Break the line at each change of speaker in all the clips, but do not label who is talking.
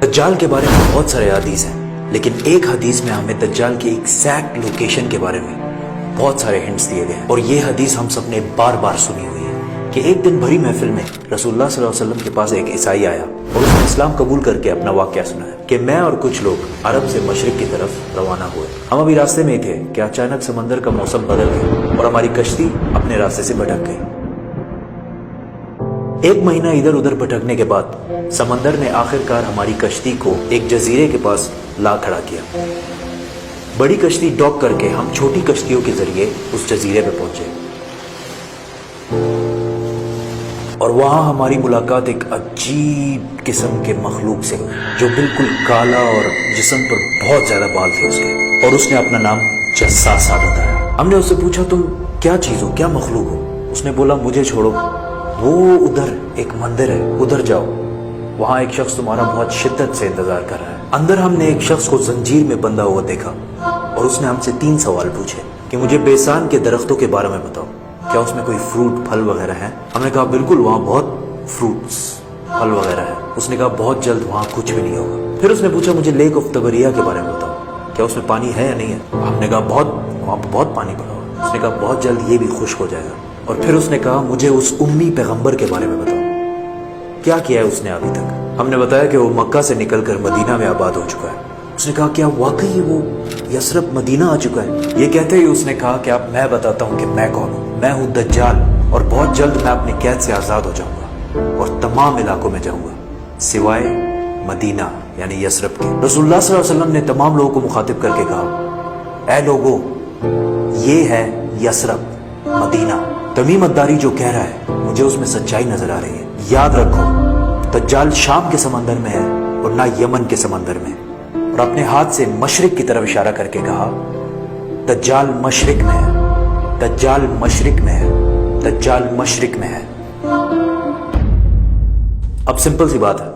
دجال کے بارے میں بہت سارے حدیث ہیں، لیکن ایک حدیث میں ہمیں دجال کی ایگزیکٹ لوکیشن کے بارے میں بہت سارے ہنٹس دیے گئے ہیں، اور یہ حدیث ہم سب نے بار بار سنی ہوئی ہے کہ ایک دن بھری محفل میں رسول اللہ صلی اللہ علیہ وسلم کے پاس ایک عیسائی آیا اور اس نے اسلام قبول کر کے اپنا واقعہ سنایا کہ میں اور کچھ لوگ عرب سے مشرق کی طرف روانہ ہوئے، ہم ابھی راستے میں ہی تھے کہ اچانک سمندر کا موسم بدل گیا اور ہماری کشتی اپنے راستے سے بھٹک گئی۔ ایک مہینہ ادھر ادھر بھٹکنے کے بعد سمندر نے آخر کار ہماری کشتی کو ایک جزیرے کے پاس لا کھڑا کیا۔ بڑی کشتی ڈاک کر کے ہم چھوٹی کشتیوں کے ذریعے اس جزیرے پہ پہنچے، اور وہاں ہماری ملاقات ایک عجیب قسم کے مخلوق سے جو بالکل کالا اور جسم پر بہت زیادہ بال تھے اس کے، اور اس نے اپنا نام جساسا بتایا۔ ہم نے اس سے پوچھا تم کیا چیز ہو، کیا مخلوق ہو؟ اس نے بولا مجھے چھوڑو، وہ ادھر ایک مندر ہے، ادھر جاؤ، وہاں ایک شخص تمہارا بہت شدت سے انتظار کر رہا ہے۔ اندر ہم نے ایک شخص کو زنجیر میں بندھا ہوا دیکھا اور اس نے ہم سے 3 سوال پوچھے کہ مجھے بیسان کے درختوں کے بارے میں بتاؤ، کیا اس میں کوئی فروٹ پھل وغیرہ ہے؟ ہم نے کہا بالکل وہاں بہت فروٹس پھل وغیرہ ہے۔ اس نے کہا بہت جلد وہاں کچھ بھی نہیں ہوگا۔ پھر اس نے پوچھا مجھے لیک آف تبریہ کے بارے میں بتاؤ، کیا اس میں پانی ہے یا نہیں ہے؟ ہم نے کہا وہاں بہت پانی پڑا ہوا۔ اس نے کہا بہت جلد یہ بھی خشک ہو جائے گا۔ اور پھر اس نے کہا مجھے اس امی پیغمبر کے بارے میں بتاؤ، کیا کیا ہے اس نے ابھی تک؟ ہم نے بتایا کہ وہ مکہ سے نکل کر مدینہ میں آباد ہو چکا ہے۔ اس نے کہا کیا واقعی وہ یثرب مدینہ آ چکا ہے؟ یہ کہتے ہی اس نے کہا کہ اب میں بتاتا ہوں کہ میں کون ہوں، میں ہوں دجال، اور بہت جلد میں اپنی قید سے آزاد ہو جاؤں گا اور تمام علاقوں میں جاؤں گا سوائے مدینہ یعنی یثرب کے۔ رسول اللہ صلی اللہ علیہ وسلم نے تمام لوگوں کو مخاطب کر کے کہا اے لوگو، یہ ہے یثرب مدینہ۔ تمیم الداری جو کہہ رہا ہے مجھے اس میں سچائی نظر آ رہی ہے۔ یاد رکھو دجال شام کے سمندر میں ہے اور نہ یمن کے سمندر میں۔ اور اپنے ہاتھ سے مشرق کی طرف اشارہ کر کے کہا دجال مشرق میں ہے، دجال مشرق میں ہے، دجال مشرق میں ہے۔ اب سمپل سی بات ہے،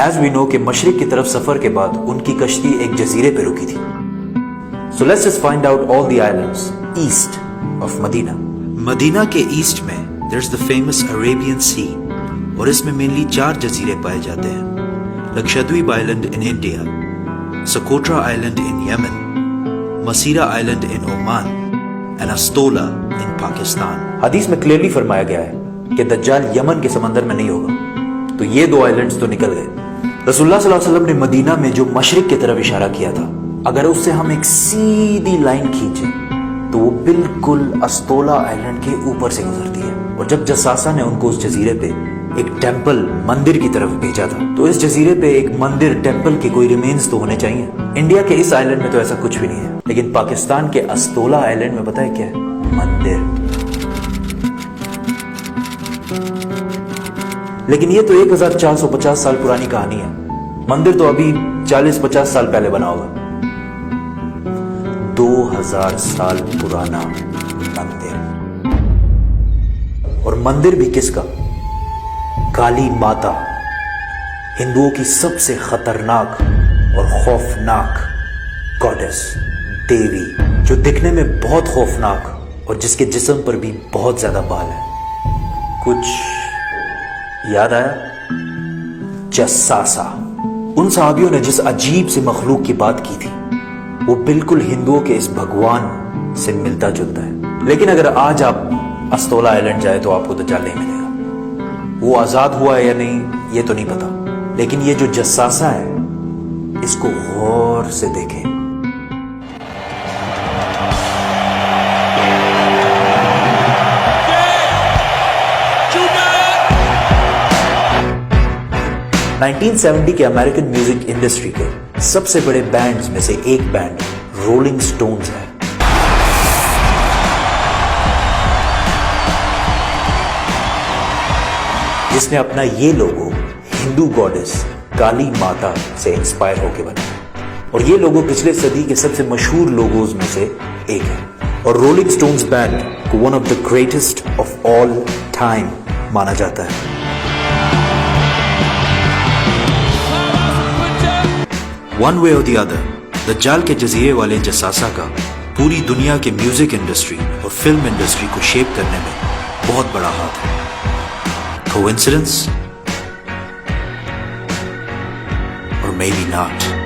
ایز وی نو کہ مشرق کی طرف سفر کے بعد ان کی کشتی ایک جزیرے پہ رکی تھی۔ So let's just find out all the islands east of مدینہ۔ مدینہ کے ایسٹ میں there's the famous Arabian Sea، اور اس میں مینلی 4 جزیرے پائے جاتے ہیں: Lakshadweep island in India, Socotra island in Yemen, Masirah island in Oman, and Astola in Pakistan. حدیث میں کلیئرلی فرمایا گیا ہے کہ دجال یمن کے سمندر میں نہیں ہوگا، تو یہ 2 آئلینڈز تو نکل گئے۔ رسول اللہ صلی اللہ علیہ وسلم نے مدینہ میں جو مشرق کی طرف اشارہ کیا تھا، اگر اس سے ہم ایک سیدھی لائن کھینچیں تو وہ بالکل استولا آئلینڈ کے اوپر سے گزرتی ہے۔ اور جب جساسا نے ان کو اس جزیرے پہ ایک ٹیمپل مندر کی طرف بھیجا تھا، تو اس جزیرے پہ ایک مندر ٹیمپل کے کوئی ریمینز تو ہونے چاہیے۔ انڈیا کے اس آئلینڈ میں تو ایسا کچھ بھی نہیں ہے، لیکن پاکستان کے استولا آئلینڈ میں پتہ ہے کیا ہے؟ مندر۔ لیکن یہ تو 1450 سال پرانی کہانی ہے، مندر تو ابھی 40-50 سال پہلے بنا ہوگا۔ 2000 سال پرانا مندر، اور مندر بھی کس کا؟ کالی ماتا، ہندوؤں کی سب سے خطرناک اور خوفناک گاڈس، دیوی، جو دکھنے میں بہت خوفناک اور جس کے جسم پر بھی بہت زیادہ بال ہیں۔ کچھ یاد آیا؟ جساسا۔ ان صحابیوں نے جس عجیب سے مخلوق کی بات کی تھی وہ بالکل ہندوؤں کے اس بھگوان سے ملتا جلتا ہے۔ لیکن اگر آج آپ استولا آئلینڈ جائے تو آپ کو دجال نہیں ملے گا۔ وہ آزاد ہوا ہے یا نہیں یہ تو نہیں پتا، لیکن یہ جو جساسا ہے اس کو غور سے دیکھیں۔ نائنٹین 70 کے امریکن میوزک انڈسٹری کے سب سے بڑے بینڈز میں سے ایک بینڈ رولنگ سٹونز ہے۔ جس نے اپنا یہ لوگو ہندو گاڈس کالی ماتا سے انسپائر ہو کے بنایا، اور یہ لوگو پچھلے صدی کے سب سے مشہور لوگوز میں سے ایک ہے، اور رولنگ سٹونز بینڈ کو one of the greatest of all time مانا جاتا ہے۔ ون وے اور دی ادر، دجال کے جزیرے والے جساسا کا پوری دنیا کے میوزک انڈسٹری اور فلم انڈسٹری کو شیپ کرنے میں بہت بڑا ہاتھ ہے۔ کوئنسیڈنس؟ اور maybe not.